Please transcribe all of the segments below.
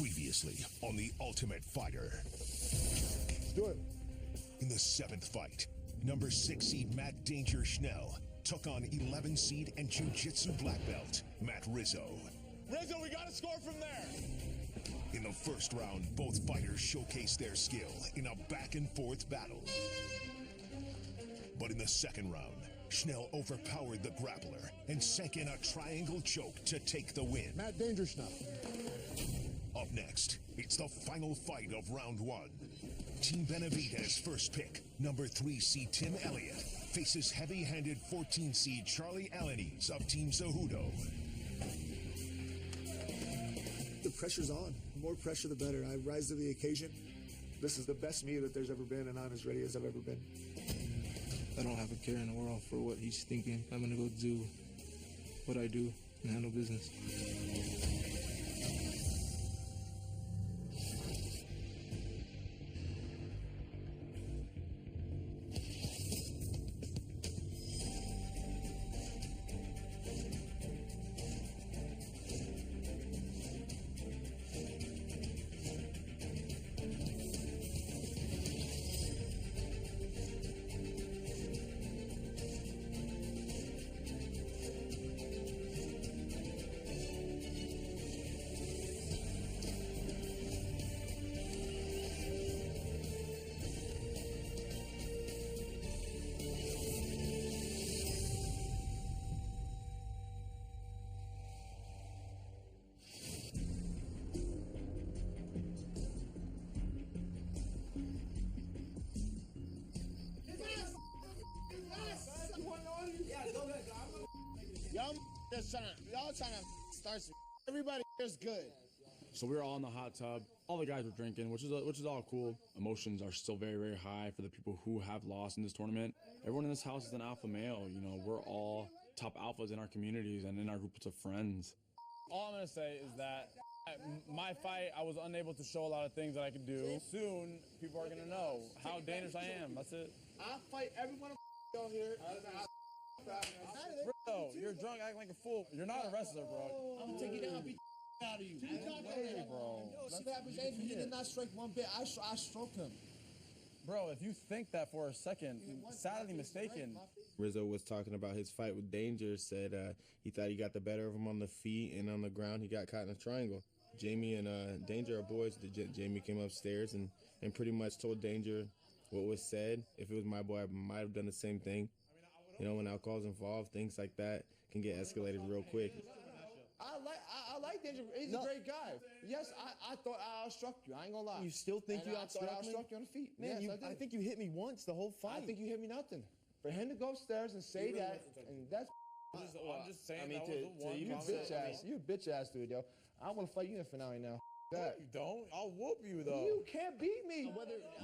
Previously on The Ultimate Fighter. Let's do it. In the 7th fight, number 6 seed Matt Danger Schnell took on 11 seed and Jiu-Jitsu black belt Matt Rizzo. Rizzo, we got to score from there. In the first round, both fighters showcased their skill in a back-and-forth battle. But in the second round, Schnell overpowered the grappler and sank in a triangle choke to take the win. Matt Danger Schnell. Up next, it's the final fight of round 1. Team Benavidez' first pick, number 3 seed Tim Elliott, faces heavy-handed 14 seed Charlie Alanise of Team Cejudo. The pressure's on. The more pressure, the better. I rise to the occasion. This is the best me that there's ever been, and I'm as ready as I've ever been. I don't have a care in the world for what he's thinking. I'm gonna go do what I do and handle business. Y'all trying to start some. Everybody here's good. So we were all in the hot tub. All the guys were drinking, which is all cool. Emotions are still very, very high for the people who have lost in this tournament. Everyone in this house is an alpha male. You know, we're all top alphas in our communities and in our groups of friends. All I'm gonna say is that my fight, I was unable to show a lot of things that I could do. Soon, people are gonna know how dangerous I am. That's it. I'll fight everyone on here. Bro, you're drunk, acting like a fool. You're not a wrestler, bro. I'm gonna take you down. I'll beat the out of you. Hey, bro. Yo, see what happens, Adrian? He did not strike one bit. I stroked him. Bro, if you think that for a second, sadly mistaken. Rizzo was talking about his fight with Danger, said he thought he got the better of him on the feet, and on the ground he got caught in a triangle. Jamie and Danger are boys. Jamie came upstairs and pretty much told Danger what was said. If it was my boy, I might have done the same thing. You know, when alcohol's involved, things like that can get escalated real quick. I like Danger. He's a great guy. Yes, I thought I outstruck you. I ain't gonna lie. You still think you outstruck me? I outstruck you on the feet. Man, yes, I think you hit me once the whole fight. I think you hit me nothing. For him to go upstairs and say that, and that's I'm just saying, you a bitch ass dude, yo. I want to fight you in the finale now. That. You don't? I'll whoop you, though. You can't beat me.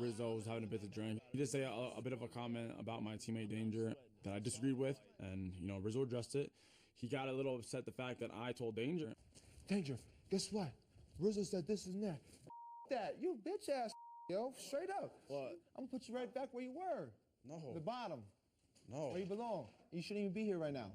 Rizzo was having a bit to drink. He did say a bit of a comment about my teammate Danger that I disagreed with, and, you know, Rizzo addressed it. He got a little upset the fact that I told Danger. Danger, guess what? Rizzo said this and that. That. You bitch ass, yo. Straight up. What? I'm gonna put you right back where you were. No. The bottom. No. Where you belong. You shouldn't even be here right now.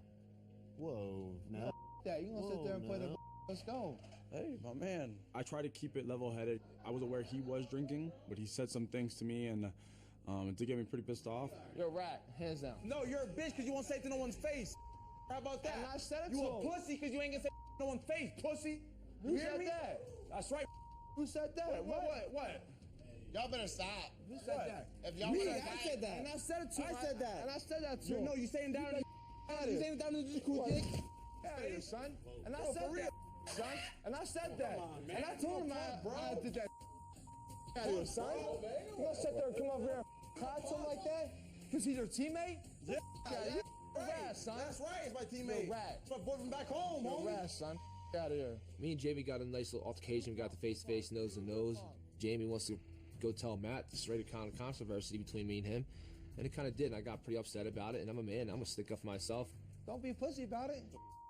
Whoa, no. That. You gonna sit there and play the let's go. Hey, my man. I tried to keep it level-headed. I was aware he was drinking, but he said some things to me, and it did get me pretty pissed off. You're a rat, hands down. No, you're a bitch because you won't say it to no one's face. How about that? And I said it you to a him. pussy because you ain't gonna say to no one's face, pussy. Who You hear said me? that? That's right. Who said that? What? Y'all better stop. Who said that? If y'all Me, wanna I said that. And I said it to him. I said that. And I said that to him. No, you saying down in You saying down in the jacuzzi. out of here, son. And I said that, son. And I said that. And I told him I did that. Out of here, son. You gonna sit there and come over here and cry to him like that? Because he's your teammate? Yeah. You're a rat, son. That's right, it's my teammate. You're a rat. It's my boy from back home, You're a homie. rat, son. Out of here. Me and Jamie got a nice little altercation. We got the face-to-face, nose-to-nose. Jamie wants to go tell Matt to straight kind of controversy between me and him. And it kind of did, and I got pretty upset about it. And I'm a man, I'm gonna stick up for myself. Don't be a pussy about it.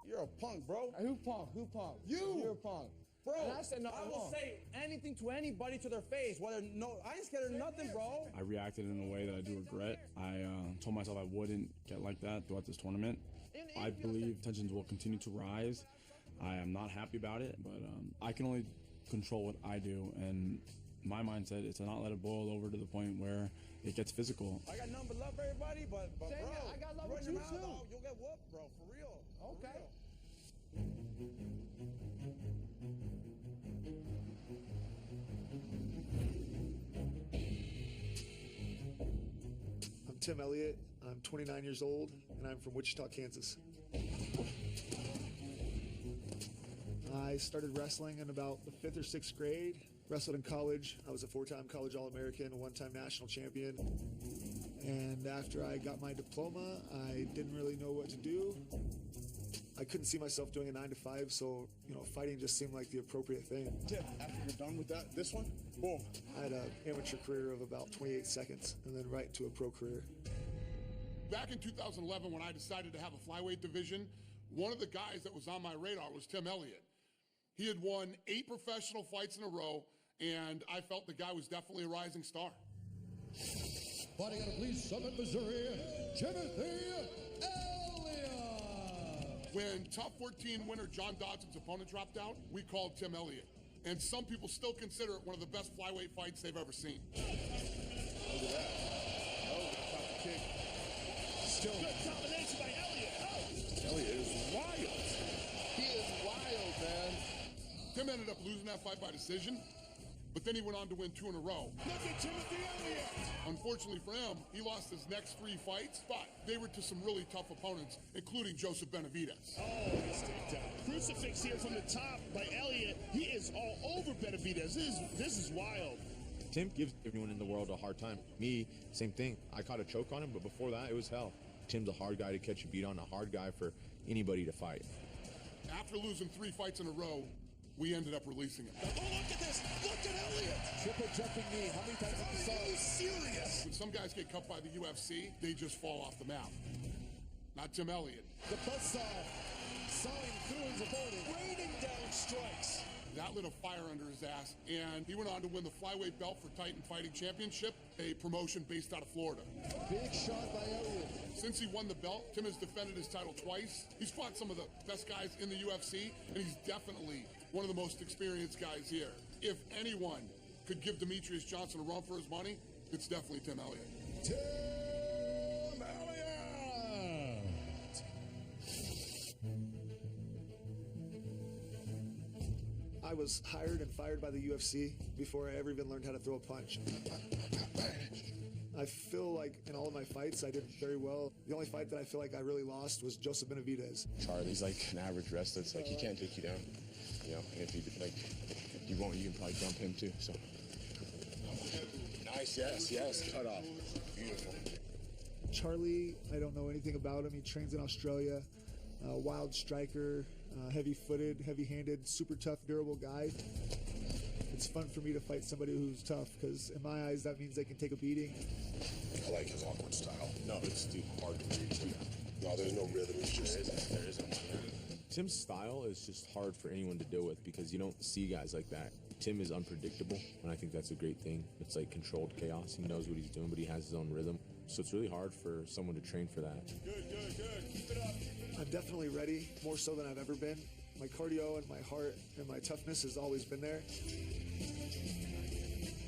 You're a punk, bro. Who punk? Who punk? You. You're a punk. Bro, And I said no. I will say anything to anybody to their face. Whether I ain't scared of nothing, bro. I reacted in a way that I do regret. I told myself I wouldn't get like that throughout this tournament. I believe tensions will continue to rise. I am not happy about it, but I can only control what I do, and my mindset is to not let it boil over to the point where it gets physical. I got nothing but love for everybody, but bro, I got love run with your you mouth too. off, you'll get whooped, bro, for real. Okay. I'm Tim Elliott. I'm 29 years old, and I'm from Wichita, Kansas. I started wrestling in about the 5th or 6th grade. Wrestled in college. I was a 4-time college All-American, a 1-time national champion. And after I got my diploma, I didn't really know what to do. I couldn't see myself doing a 9-to-5, so, fighting just seemed like the appropriate thing. Tim, after you're done with this one, boom. I had an amateur career of about 28 seconds, and then right into a pro career. Back in 2011, when I decided to have a flyweight division, one of the guys that was on my radar was Tim Elliott. He had won 8 professional fights in a row, and I felt the guy was definitely a rising star. Fighting out of Lee Summit, Missouri, Timothy Elliott. When Top 14 winner John Dodson's opponent dropped out, we called Tim Elliott. And some people still consider it one of the best flyweight fights they've ever seen. Look at that. Oh, top the kick. Still. Good combination by Elliott. Oh. Elliott is wild. He is wild, man. Tim ended up losing that fight by decision, but then he went on to win 2 in a row. Look at Timothy Elliott. Unfortunately for him, he lost his next 3 fights, but they were to some really tough opponents, including Joseph Benavidez. Oh, nice takedown. Crucifix here from the top by Elliott. He is all over Benavidez. This is wild. Tim gives everyone in the world a hard time. Me, same thing. I caught a choke on him, but before that, it was hell. Tim's a hard guy to catch a beat on, a hard guy for anybody to fight. After losing 3 fights in a row, we ended up releasing him. Oh, look at this. Look at Elliott. Triple jumping knee. How many times have you saw it? Serious. When some guys get cut by the UFC, they just fall off the map. Not Tim Elliott. The buzzsaw sawing through his opponent, raining down strikes. That lit a fire under his ass, and he went on to win the flyweight belt for Titan Fighting Championship, a promotion based out of Florida. Big shot by Elliott. Since he won the belt, Tim has defended his title twice. He's fought some of the best guys in the UFC, and he's definitely one of the most experienced guys here. If anyone could give Demetrius Johnson a run for his money, it's definitely Tim Elliott. Tim Elliott! I was hired and fired by the UFC before I ever even learned how to throw a punch. I feel like in all of my fights, I did very well. The only fight that I feel like I really lost was Joseph Benavidez. Charlie's like an average wrestler. It's like he can't take you down. And if you won't, you can probably jump him too. So nice, yes, cut off, beautiful. Charlie, I don't know anything about him. He trains in Australia. Wild striker, heavy-footed, heavy-handed, super tough, durable guy. It's fun for me to fight somebody who's tough because in my eyes that means they can take a beating. I like his awkward style. No, it's too hard to read. No, there's no rhythm. It's just there isn't. Tim's style is just hard for anyone to deal with because you don't see guys like that. Tim is unpredictable, and I think that's a great thing. It's like controlled chaos. He knows what he's doing, but he has his own rhythm. So it's really hard for someone to train for that. Good. Keep it up. I'm definitely ready, more so than I've ever been. My cardio and my heart and my toughness has always been there.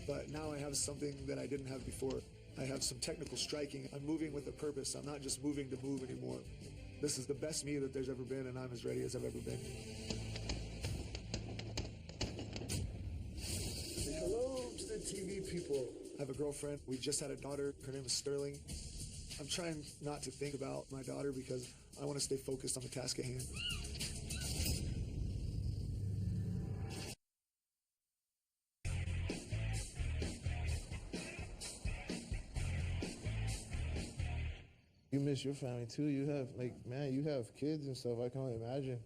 But now I have something that I didn't have before. I have some technical striking. I'm moving with a purpose. I'm not just moving to move anymore. This is the best me that there's ever been, and I'm as ready as I've ever been. Say hello to the TV people. I have a girlfriend. We just had a daughter. Her name is Sterling. I'm trying not to think about my daughter because I want to stay focused on the task at hand. You miss your family too. You have you have kids and stuff. I can only imagine.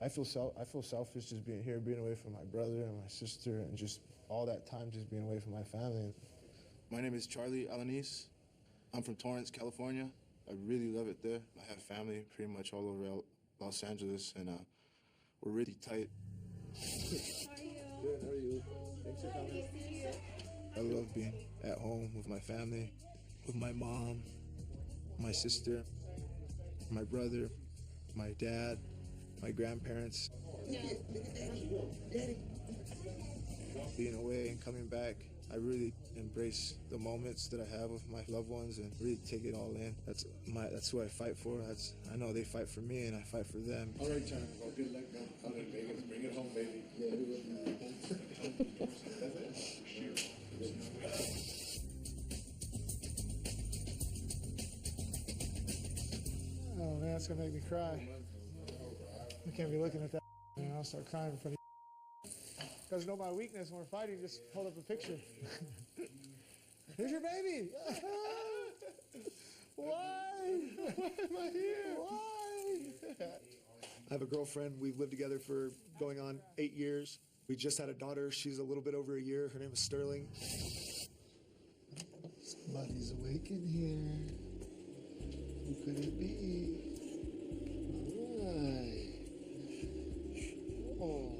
I feel selfish just being here, being away from my brother and my sister, and just all that time just being away from my family. My name is Charlie Alanise. I'm from Torrance, California. I really love it there. I have family pretty much all over Los Angeles, and we're really tight. Good, how are you? Thanks for coming. I love being at home with my family, with my mom, my sister, my brother, my dad, my grandparents. Daddy. coming back, I really embrace the moments that I have with my loved ones and really take it all in. That's who I fight for. I know they fight for me and I fight for them. All right, John. Well, good luck, man. Out in Vegas. Bring it home, baby. Yeah, Oh man, it's gonna make me cry. I can't be looking at that. Man, I'll start crying in front of you. Guys know my weakness when we're fighting. Just hold up a picture. Here's your baby. Why? Why am I here? Why? I have a girlfriend. We've lived together for going on 8 years. We just had a daughter. She's a little bit over a year. Her name is Sterling. Somebody's awake in here. Who could it be? Hi. Oh,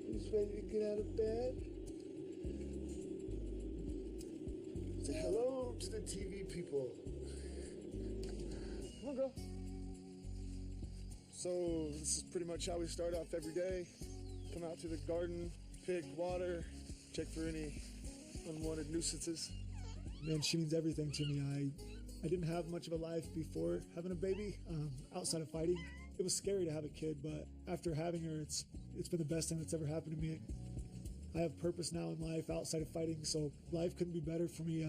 who's ready to get out of bed? Say hello to the TV people. Come on, girl. So this is pretty much how we start off every day. Come out to the garden, pick water, check for any unwanted nuisances. Man, she means everything to me. I didn't have much of a life before having a baby, outside of fighting. It was scary to have a kid, but after having her, it's been the best thing that's ever happened to me. I have purpose now in life outside of fighting, so life couldn't be better for me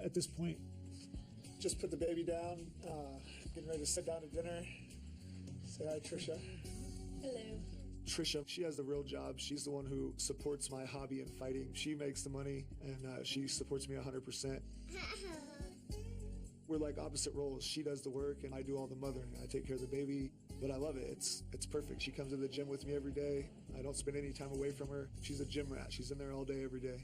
at this point. Just put the baby down, getting ready to sit down to dinner. Say hi, Trisha. Hello. Trisha, she has the real job. She's the one who supports my hobby in fighting. She makes the money, and she supports me 100%. We're like opposite roles. She does the work, and I do all the mothering. I take care of the baby, but I love it. It's perfect. She comes to the gym with me every day. I don't spend any time away from her. She's a gym rat. She's in there all day, every day.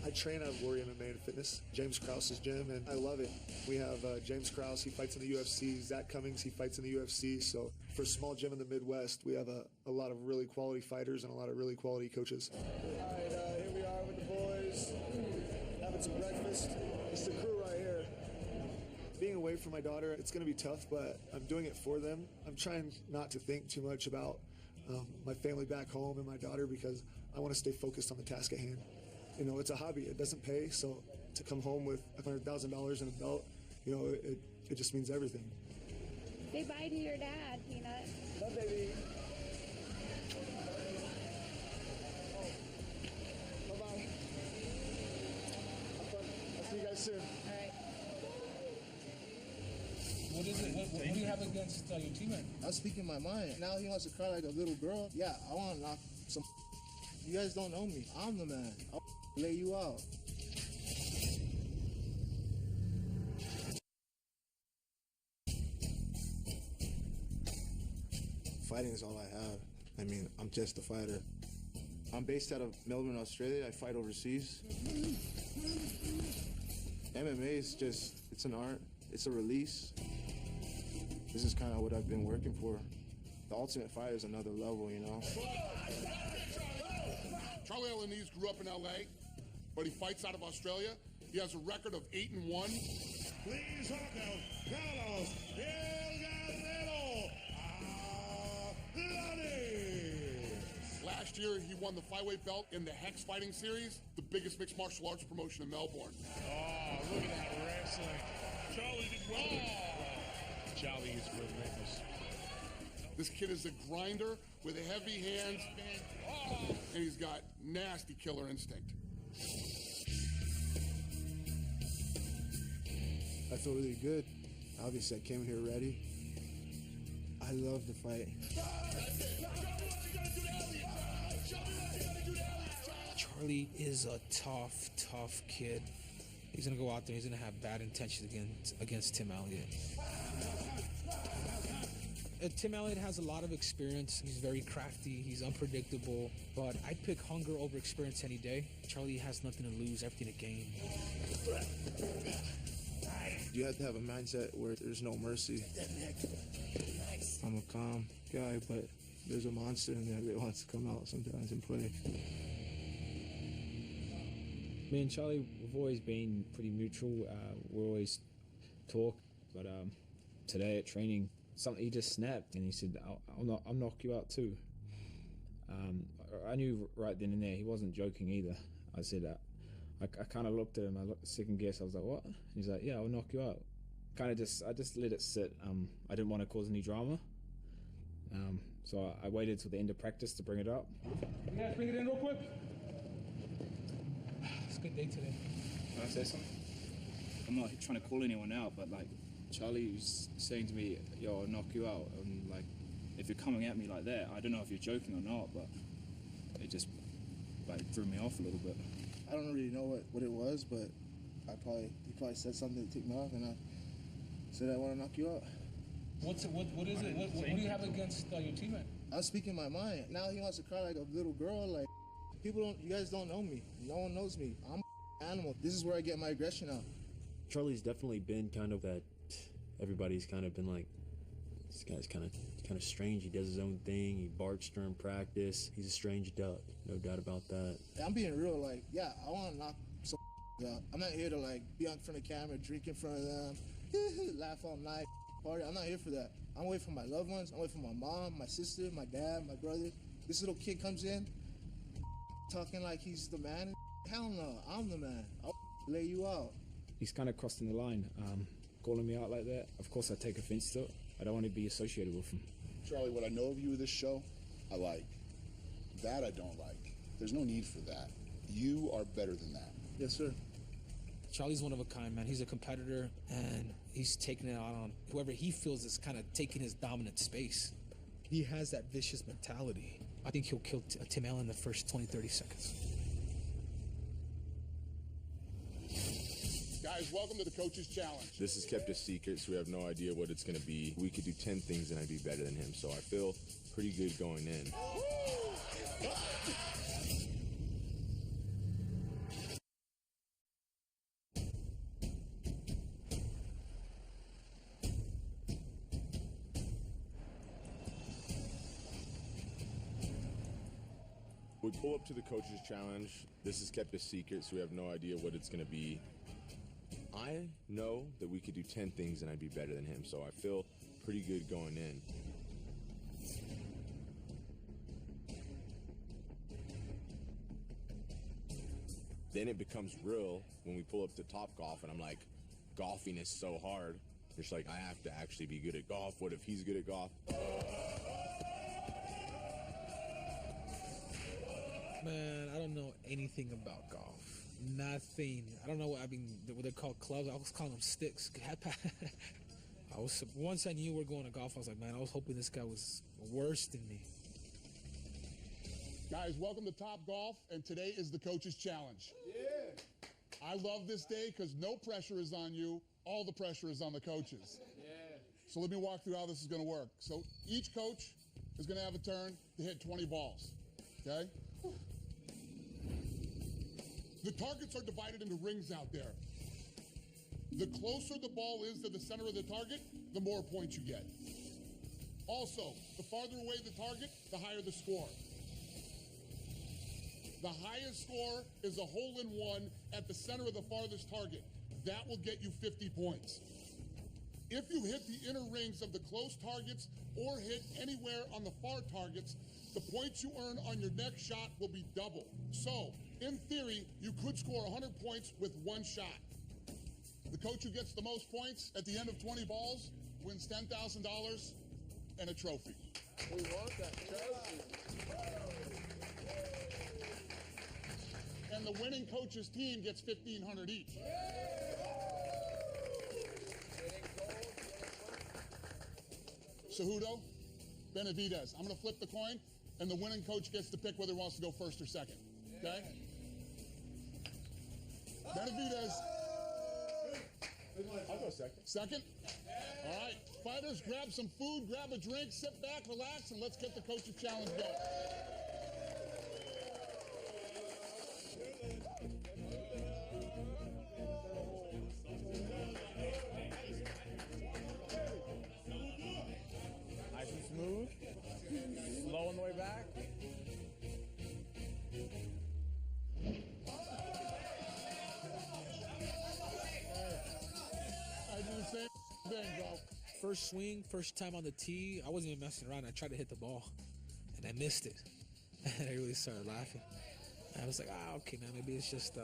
I train out of Warrior MMA and Fitness, James Krause's gym, and I love it. We have James Krause, he fights in the UFC. Zach Cummings, he fights in the UFC. So for a small gym in the Midwest, we have a lot of really quality fighters and a lot of really quality coaches. All right, here we are with the boys, having some breakfast. It's the crew right here. Being away from my daughter, it's going to be tough, but I'm doing it for them. I'm trying not to think too much about my family back home and my daughter because I want to stay focused on the task at hand. You know, it's a hobby. It doesn't pay, so to come home with $100,000 in a belt, you know, it just means everything. Say bye to your dad, Peanut. Bye, baby. Bye-bye. Have fun. I'll see you guys soon. All right. What is it? What do you have against your teammate? I'm speaking my mind. Now he wants to cry like a little girl. Yeah, I want to knock some. You guys don't know me. I'm the man. I'll lay you out. Fighting is all I have. I mean, I'm just a fighter. I'm based out of Melbourne, Australia. I fight overseas. MMA is just, it's an art. It's a release. This is kind of what I've been working for. The Ultimate Fighter is another level, you know? Charlie Alanise grew up in LA, but he fights out of Australia. He has a record of 8-1. Please welcome Carlos Alanise. Last year, he won the flyweight belt in the Hex Fighting Series, the biggest mixed martial arts promotion in Melbourne. Oh, look at that wrestling. Charlie did well. Charlie is relentless. This kid is a grinder with heavy hands, and he's got nasty killer instinct. I feel really good. Obviously, I came here ready. I love the fight. Charlie is a tough kid. He's gonna go out there. He's gonna have bad intentions against Tim Elliott. Tim Elliott has a lot of experience. He's very crafty. He's unpredictable. But I'd pick hunger over experience any day. Charlie has nothing to lose, everything to gain. You have to have a mindset where there's no mercy. I'm a calm guy, but there's a monster in there that wants to come out sometimes and play. Me and Charlie, we've always been pretty mutual. We always talk, but today at training, he just snapped and he said, I'll knock you out too. I knew right then and there he wasn't joking either. I said, I kind of looked at him, I looked second guess, I was like, what? He's like, yeah, I'll knock you out. I just let it sit. I didn't want to cause any drama. So I waited till the end of practice to bring it up. You guys bring it in real quick. It's a good day today. Can I say something? I'm not trying to call anyone out, but like Charlie was saying to me, yo, I'll knock you out. And like, if you're coming at me like that, I don't know if you're joking or not, but it just like threw me off a little bit. I don't really know what it was, but he probably said something to tick me off, and I said I want to knock you out. What is it? What do you have against your teammate? I'm speaking my mind. Now he wants to cry like a little girl. Like, you guys don't know me. No one knows me. I'm an animal. This is where I get my aggression out. Charlie's definitely been kind of that. Everybody's kind of been like, this guy's kind of strange. He does his own thing. He barks during practice. He's a strange duck, no doubt about that. I'm being real. Like, yeah, I want to knock some out. I'm not here to like be on front of the camera, drink in front of them, laugh all night, party. I'm not here for that. I'm away from my loved ones. I'm away from my mom, my sister, my dad, my brother. This little kid comes in, talking like he's the man. Hell no, I'm the man. I'll lay you out. He's kind of crossing the line, calling me out like that. Of course, I take offense to it. I don't want to be associated with him. Charlie, what I know of you with this show, I like. That I don't like. There's no need for that. You are better than that. Yes, sir. Charlie's one of a kind, man. He's a competitor, and he's taking it out on whoever he feels is kind of taking his dominant space. He has that vicious mentality. I think he'll kill Tim Allen in the first 20, 30 seconds. Guys, welcome to the Coach's Challenge. This is kept a secret, so we have no idea what it's going to be. We could do 10 things and I'd be better than him, so I feel pretty good going in. We pull up to the Coach's Challenge. This is kept a secret, so we have no idea what it's going to be. I know that we could do 10 things and I'd be better than him, so I feel pretty good going in. Then it becomes real when we pull up to Top Golf and I'm like, golfing is so hard. It's like, I have to actually be good at golf. What if he's good at golf? Man, I don't know anything about golf. Nothing. I don't know what they're called clubs. I was calling them sticks. Once I knew we were going to golf, I was like, man, I was hoping this guy was worse than me. Guys, welcome to Top Golf, and today is the Coach's Challenge. Yeah. I love this day because no pressure is on you. All the pressure is on the coaches. Yeah. So let me walk through how this is going to work. So each coach is going to have a turn to hit 20 balls, okay? The targets are divided into rings out there. The closer the ball is to the center of the target, the more points you get. Also, the farther away the target, the higher the score. The highest score is a hole-in-one at the center of the farthest target. That will get you 50 points. If you hit the inner rings of the close targets or hit anywhere on the far targets, the points you earn on your next shot will be double. So, in theory, you could score 100 points with one shot. The coach who gets the most points at the end of 20 balls wins $10,000 and a trophy. We want that trophy. And the winning coach's team gets $1,500 each. Cejudo, Benavidez. I'm going to flip the coin, and the winning coach gets to pick whether he wants to go first or second. Okay? Benavidez. I'll go second. Second? All right. Fighters, grab some food, grab a drink, sit back, relax, and let's get the Coach's Challenge going. Nice and smooth. Slow first swing, first time on the tee, I wasn't even messing around. I tried to hit the ball, and I missed it. And I really started laughing. And I was like, okay, man, maybe it's just,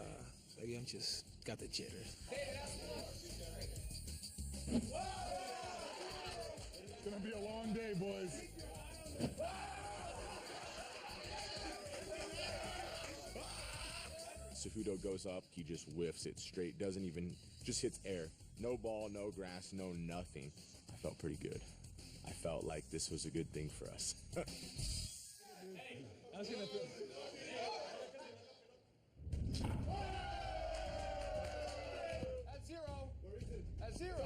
maybe I'm just got the jitters. It's gonna be a long day, boys. Cejudo goes up, he just whiffs it straight, doesn't even, just hits air. No ball, no grass, no nothing. I felt pretty good. I felt like this was a good thing for us. I was gonna At zero. At zero.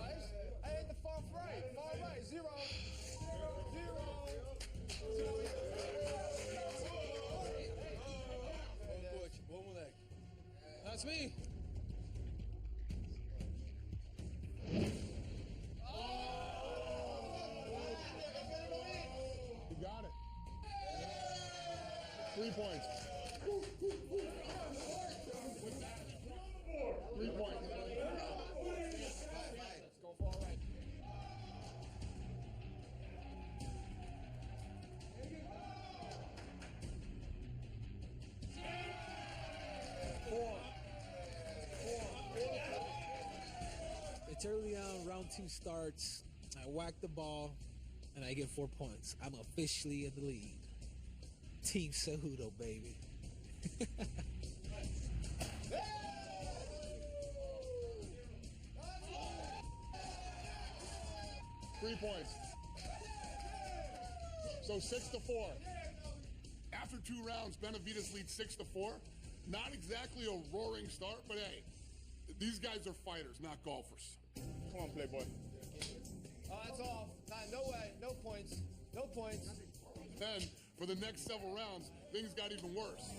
I hit the far right. Far right. Zero. One more leg. That's me. You got it. 3 points. 3 points. Let's go far right. It's early on, round 2 starts. I whack the ball, and I get 4 points. I'm officially in the lead. Team Cejudo, baby. 3 points. So 6-4. After 2 rounds, Benavidez leads 6-4. Not exactly a roaring start, but hey, these guys are fighters, not golfers. Come on, Playboy. Oh, that's off. No way. No points. No points. Then, for the next several rounds, things got even worse.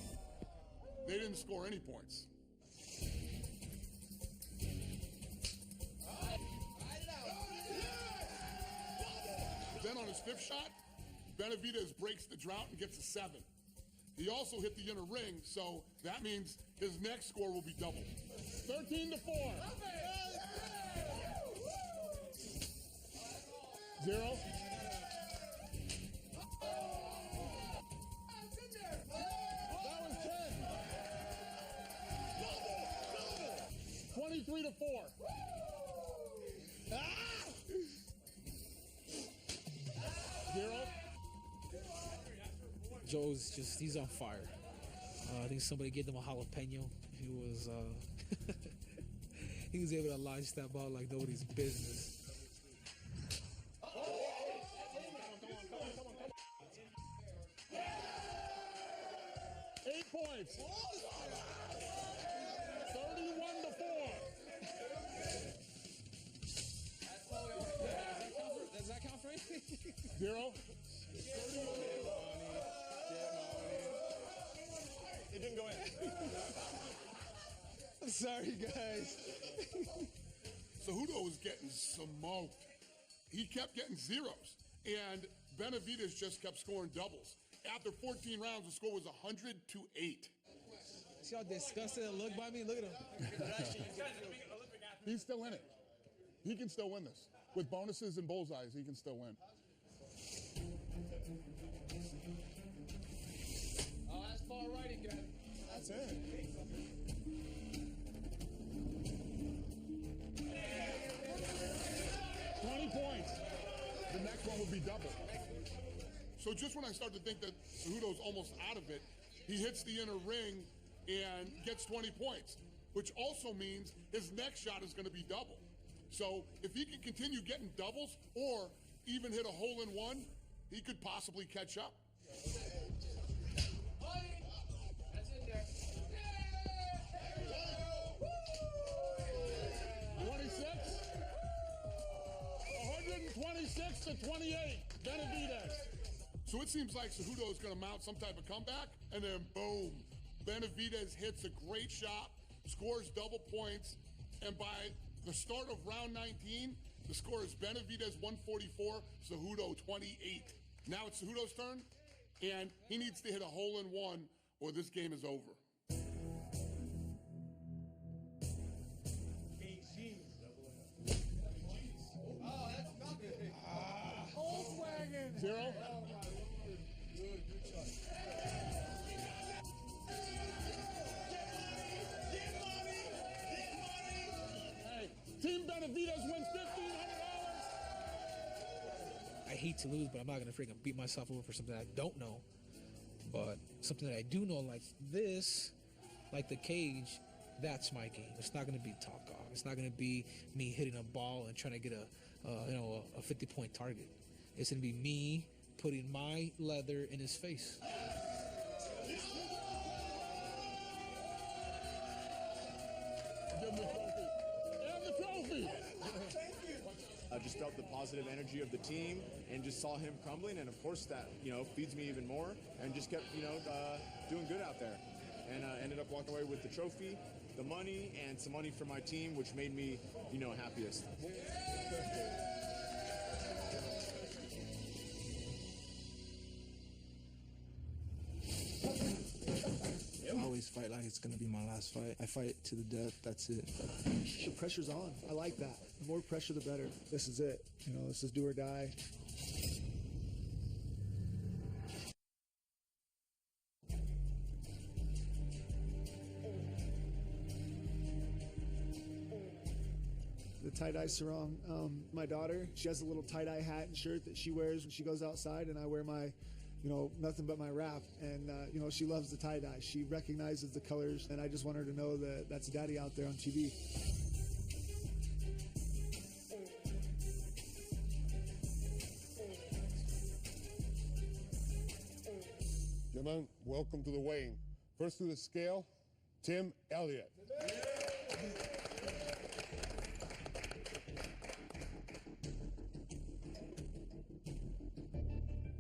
They didn't score any points. Then on his 5th shot, Benavidez breaks the drought and gets a 7. He also hit the inner ring, so that means his next score will be double. 13-4. 0. That was 10. 23-4. Ah! 0. Joe's just, he's on fire. I think somebody gave him a jalapeno. He was he was able to launch that ball like nobody's business. Points. 31-4. Does that count for anything? 0. It didn't go in. I'm sorry, guys. Cejudo was getting smoked. He kept getting zeros, and Benavidez just kept scoring doubles. After 14 rounds, the score was 100-8. See how disgusted it looked by me? Look at him. He's still in it. He can still win this. With bonuses and bullseyes, he can still win. Oh, that's far right again. That's it. 20 points. The next one would be double. So just when I start to think that Cejudo's almost out of it, he hits the inner ring and gets 20 points, which also means his next shot is going to be double. So if he can continue getting doubles or even hit a hole-in-one, he could possibly catch up. That's in there. 26. 126-28. Benavidez. So it seems like Cejudo is going to mount some type of comeback, and then boom, Benavidez hits a great shot, scores double points, and by the start of round 19, the score is Benavidez 144, Cejudo 28. Now it's Cejudo's turn, and he needs to hit a hole-in-one, or this game is over. Oh, that's nothing. Benavidez wins $1,500. I hate to lose, but I'm not gonna freaking beat myself over for something I don't know. But something that I do know, like this, like the cage, that's my game. It's not gonna be talk off. It's not gonna be me hitting a ball and trying to get a 50-point target. It's gonna be me putting my leather in his face. Give him the trophy. And the trophy. I just felt the positive energy of the team and just saw him crumbling, and of course that feeds me even more, and just kept doing good out there, and ended up walking away with the trophy, the money, and some money for my team, which made me happiest. I always fight like it's gonna be my last fight. I fight to the death, that's it. The pressure's on. I like that. The more pressure, the better. This is it. This is do or die. The tie-dye sarong. My daughter, she has a little tie-dye hat and shirt that she wears when she goes outside, and I wear my nothing but my wrap, and she loves the tie-dye. She recognizes the colors, and I just want her to know that that's daddy out there on TV. Gentlemen, welcome to the weigh-in. First to the scale, Tim Elliott.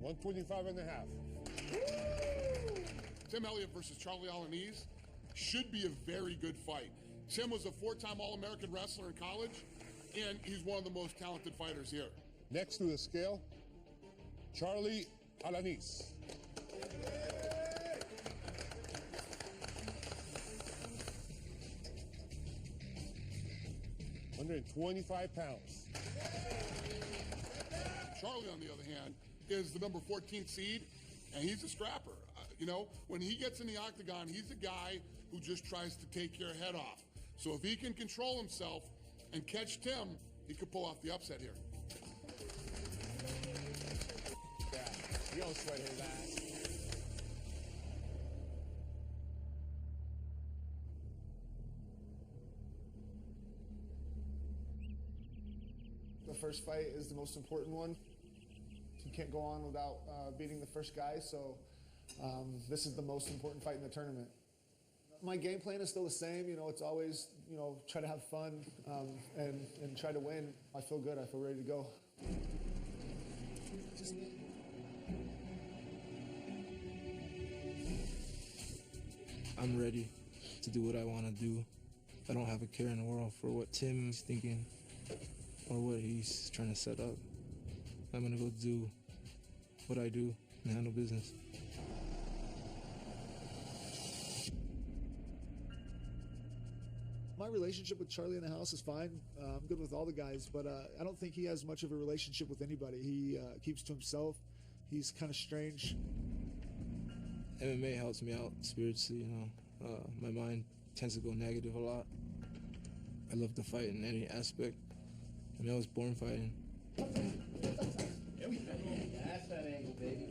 125.5. Tim Elliott versus Charlie Alanise should be a very good fight. Tim was a 4-time All-American wrestler in college, and he's one of the most talented fighters here. Next to the scale, Charlie Alanise. £125. Charlie, on the other hand, is the number 14 seed, and he's a scrapper. When he gets in the octagon, he's a guy who just tries to take your head off. So if he can control himself and catch Tim, he could pull off the upset here. Yeah, you don't sweat his ass. The first fight is the most important one. You can't go on without beating the first guy, so this is the most important fight in the tournament. My game plan is still the same. It's always, try to have fun and try to win. I feel good. I feel ready to go. I'm ready to do what I want to do. I don't have a care in the world for what Tim's thinking or what he's trying to set up. I'm gonna go do what I do and handle business. My relationship with Charlie in the house is fine. I'm good with all the guys, but I don't think he has much of a relationship with anybody. He keeps to himself. He's kind of strange. MMA helps me out spiritually, my mind tends to go negative a lot. I love to fight in any aspect. I was born fighting. That's that angle, baby.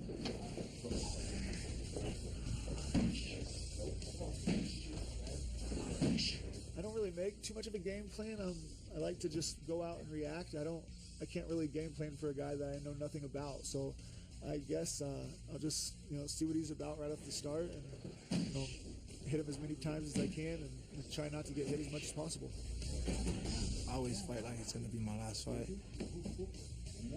I don't really make too much of a game plan. I like to just go out and react. I can't really game plan for a guy that I know nothing about. So I guess I'll just see what he's about right off the start and hit him as many times as I can and try not to get hit as much as possible. I always fight like it's gonna be my last fight.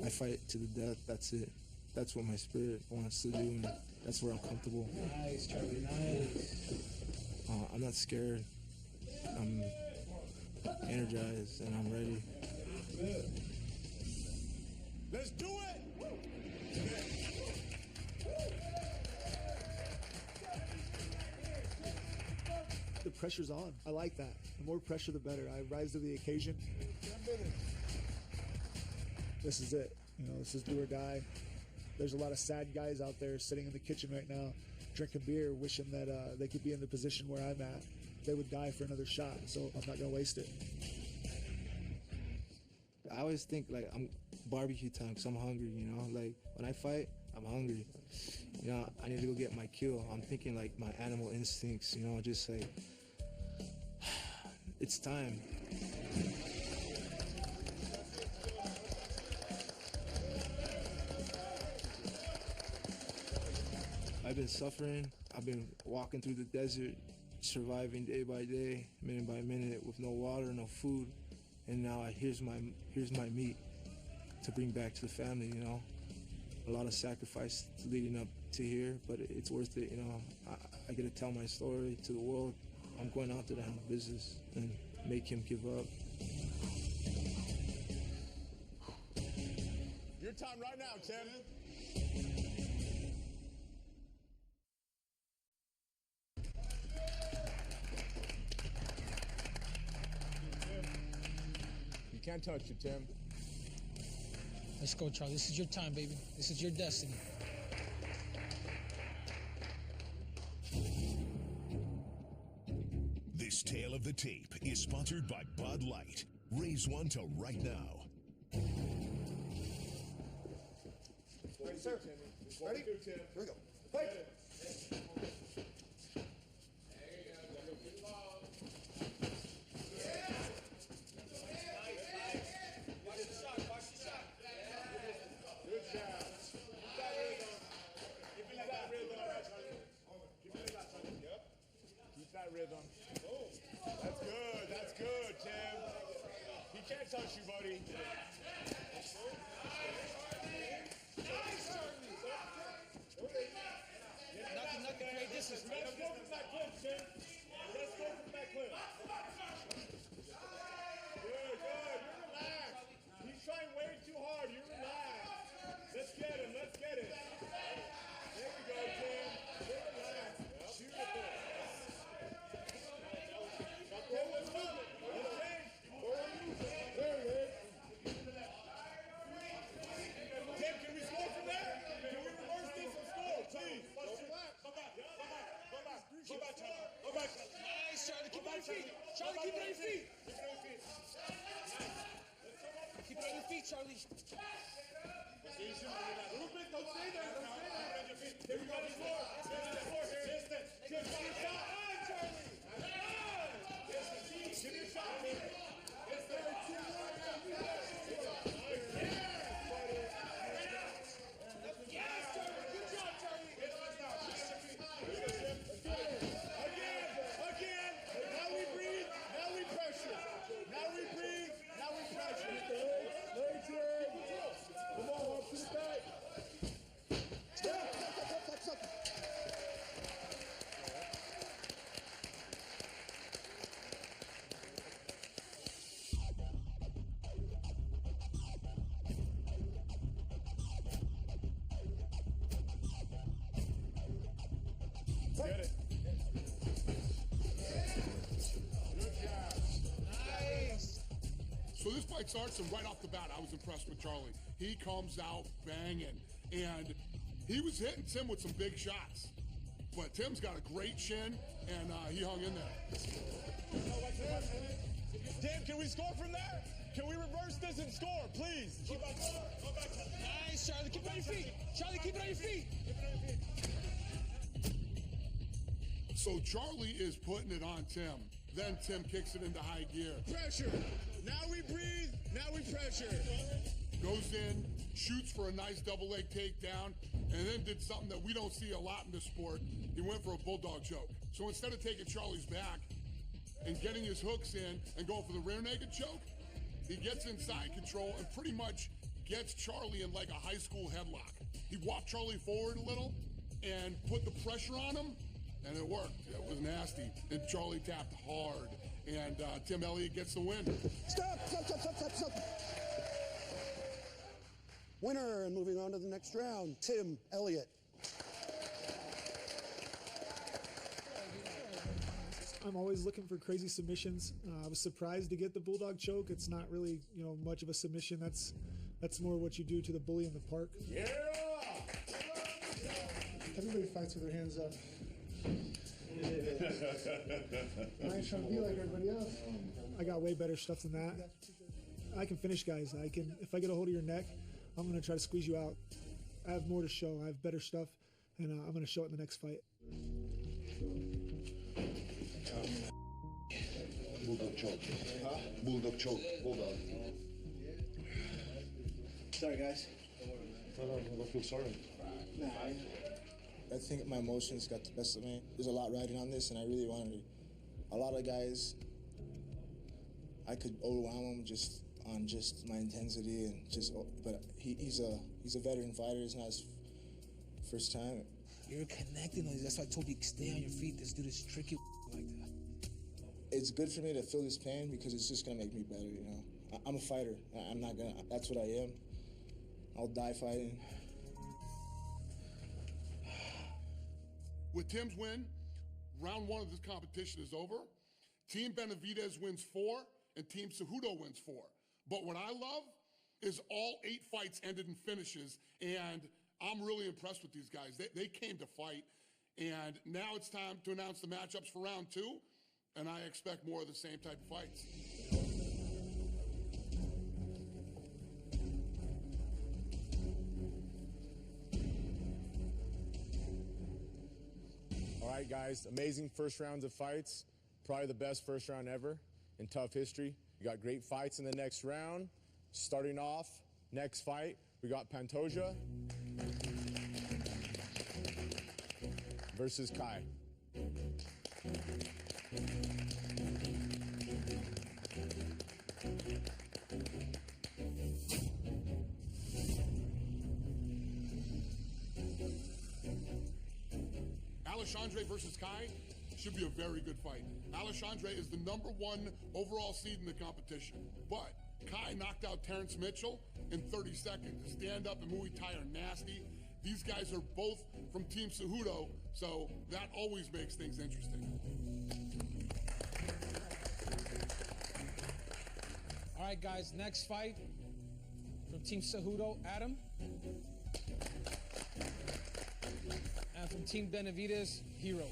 I fight to the death, that's it. That's what my spirit wants to do, and that's where I'm comfortable. Nice, Charlie, nice. I'm not scared. I'm energized and I'm ready. Let's do it! The pressure's on. I like that. The more pressure, the better. I rise to the occasion. This is it. This is do or die. There's a lot of sad guys out there sitting in the kitchen right now, drinking beer, wishing that they could be in the position where I'm at. They would die for another shot, so I'm not going to waste it. I always think like I'm barbecue time because I'm hungry, you know? Like when I fight, I'm hungry. You know, I need to go get my kill. I'm thinking like my animal instincts, you know, just like, it's time. I've been suffering. I've been walking through the desert, surviving day by day, minute by minute, with no water, no food, and now here's my meat to bring back to the family. You know, a lot of sacrifice leading up to here, but it's worth it. You know, I get to tell my story to the world. I'm going out there to handle business and make him give up. Your time right now, Tim. You can't touch it, Tim. Let's go, Charlie. This is your time, baby. This is your destiny. This tale of the tape is sponsored by Bud Light. Raise one to right now. Ready, sir? Ready? Here we go. Fight! Rhythm. That's good. That's good, Tim. He can't touch you, buddy. Nothing to create distance. Let's go from that cliff, Tim. Let's go from that cliff. Good, good. You're relaxed. He's trying way too hard. You're relaxed. Let's get him. Let's get it. There we go, Tim. You're relaxed. Beautiful. Nice, Charlie. Keep it on your feet. Charlie, keep it on your feet. Keep it on your feet, Charlie. Don't stay there. Here we go. Give me a shot. Charlie. Give me a shot. Get it. Good job. Nice. So this fight starts, and right off the bat, I was impressed with Charlie. He comes out banging, and he was hitting Tim with some big shots. But Tim's got a great shin, and he hung in there. Tim, can we score from there? Can we reverse this and score, please? Nice, Charlie. Keep it on your feet. Charlie, keep it on your feet. So Charlie is putting it on Tim. Then Tim kicks it into high gear. Pressure. Now we breathe. Now we pressure. Goes in, shoots for a nice double leg takedown, and then did something that we don't see a lot in this sport. He went for a bulldog choke. So instead of taking Charlie's back and getting his hooks in and going for the rear naked choke, he gets inside control and pretty much gets Charlie in like a high school headlock. He walked Charlie forward a little and put the pressure on him, and it worked. It was nasty. And Charlie tapped hard, and Tim Elliott gets the win. Stop. Winner, and moving on to the next round, Tim Elliott. I'm always looking for crazy submissions. I was surprised to get the bulldog choke. It's not really, much of a submission. That's more what you do to the bully in the park. Yeah! Everybody fights with their hands up. I ain't trying to be like everybody else. I got way better stuff than that. I can finish guys. If I get a hold of your neck, I'm gonna try to squeeze you out. I have more to show. I have better stuff, and I'm gonna show it in the next fight. Bulldog choke. Huh? Bulldog choke. Bulldog. Sorry, guys. I don't feel sorry. Nah, I think my emotions got the best of me. There's a lot riding on this, and I really wanted it. A lot of guys, I could overwhelm them just on just my intensity and just. But he's a veteran fighter. It's not his first time. You're connecting on these. That's why I told you stay on your feet. This dude is tricky like that. It's good for me to feel this pain because it's just gonna make me better. You know, I'm a fighter. I'm not gonna. That's what I am. I'll die fighting. With Tim's win, round one of this competition is over. Team Benavidez wins 4, and Team Cejudo wins 4. But what I love is all 8 fights ended in finishes, and I'm really impressed with these guys. They came to fight, and now it's time to announce the matchups for round 2, and I expect more of the same type of fights. All right, guys, amazing first rounds of fights. Probably the best first round ever in tough history. We got great fights in the next round. Starting off, next fight, we got Pantoja versus Kai. Alexandre versus Kai should be a very good fight. Alexandre is the #1 overall seed in the competition, but Kai knocked out Terrence Mitchell in 30 seconds. The stand-up and Muay Thai are nasty. These guys are both from Team Cejudo, so that always makes things interesting. All right, guys, next fight from Team Cejudo, Adam. And from Team Benavidez, Hero.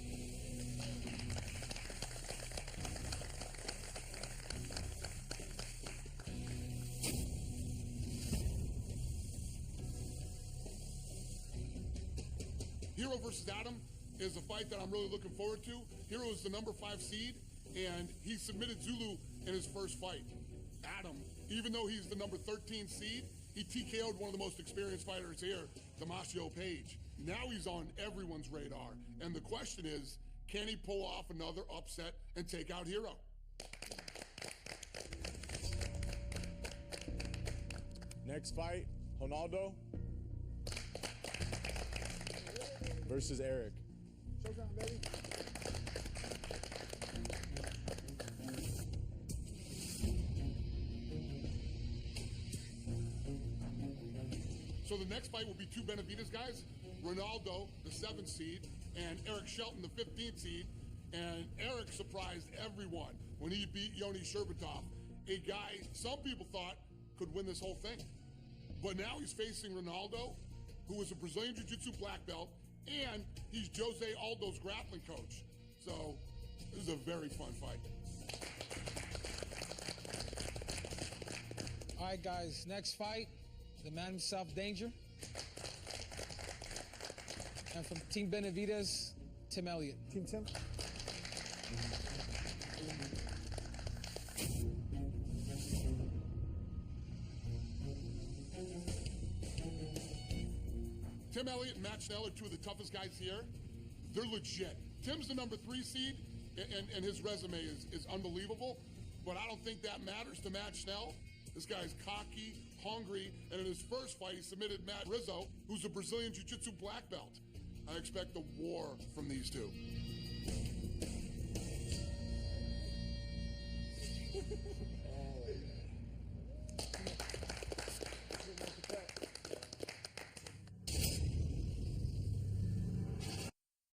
Hero versus Adam is a fight that I'm really looking forward to. Hero is the #5 seed, and he submitted Zulu in his first fight. Adam, even though he's the #13 seed, he TKO'd one of the most experienced fighters here, Damasio Page. Now he's on everyone's radar, and the question is, can he pull off another upset and take out Hero? Next fight, Ronaldo versus Eric. Showtime, baby. So the next fight will be 2 Benavidez guys, Ronaldo, the 7th seed, and Eric Shelton, the 15th seed. And Eric surprised everyone when he beat Yoni Sherbatov, a guy some people thought could win this whole thing. But now he's facing Ronaldo, who is a Brazilian Jiu-Jitsu black belt, and he's Jose Aldo's grappling coach. So this is a very fun fight. All right, guys, next fight, the man himself, Danger. And from Team Benavidez, Tim Elliott. Team Tim. Tim Elliott and Matt Schnell are 2 of the toughest guys here. They're legit. Tim's the #3 seed, and his resume is unbelievable, but I don't think that matters to Matt Schnell. This guy's cocky, hungry, and in his first fight, he submitted Matt Rizzo, who's a Brazilian Jiu-Jitsu black belt. I expect a war from these 2.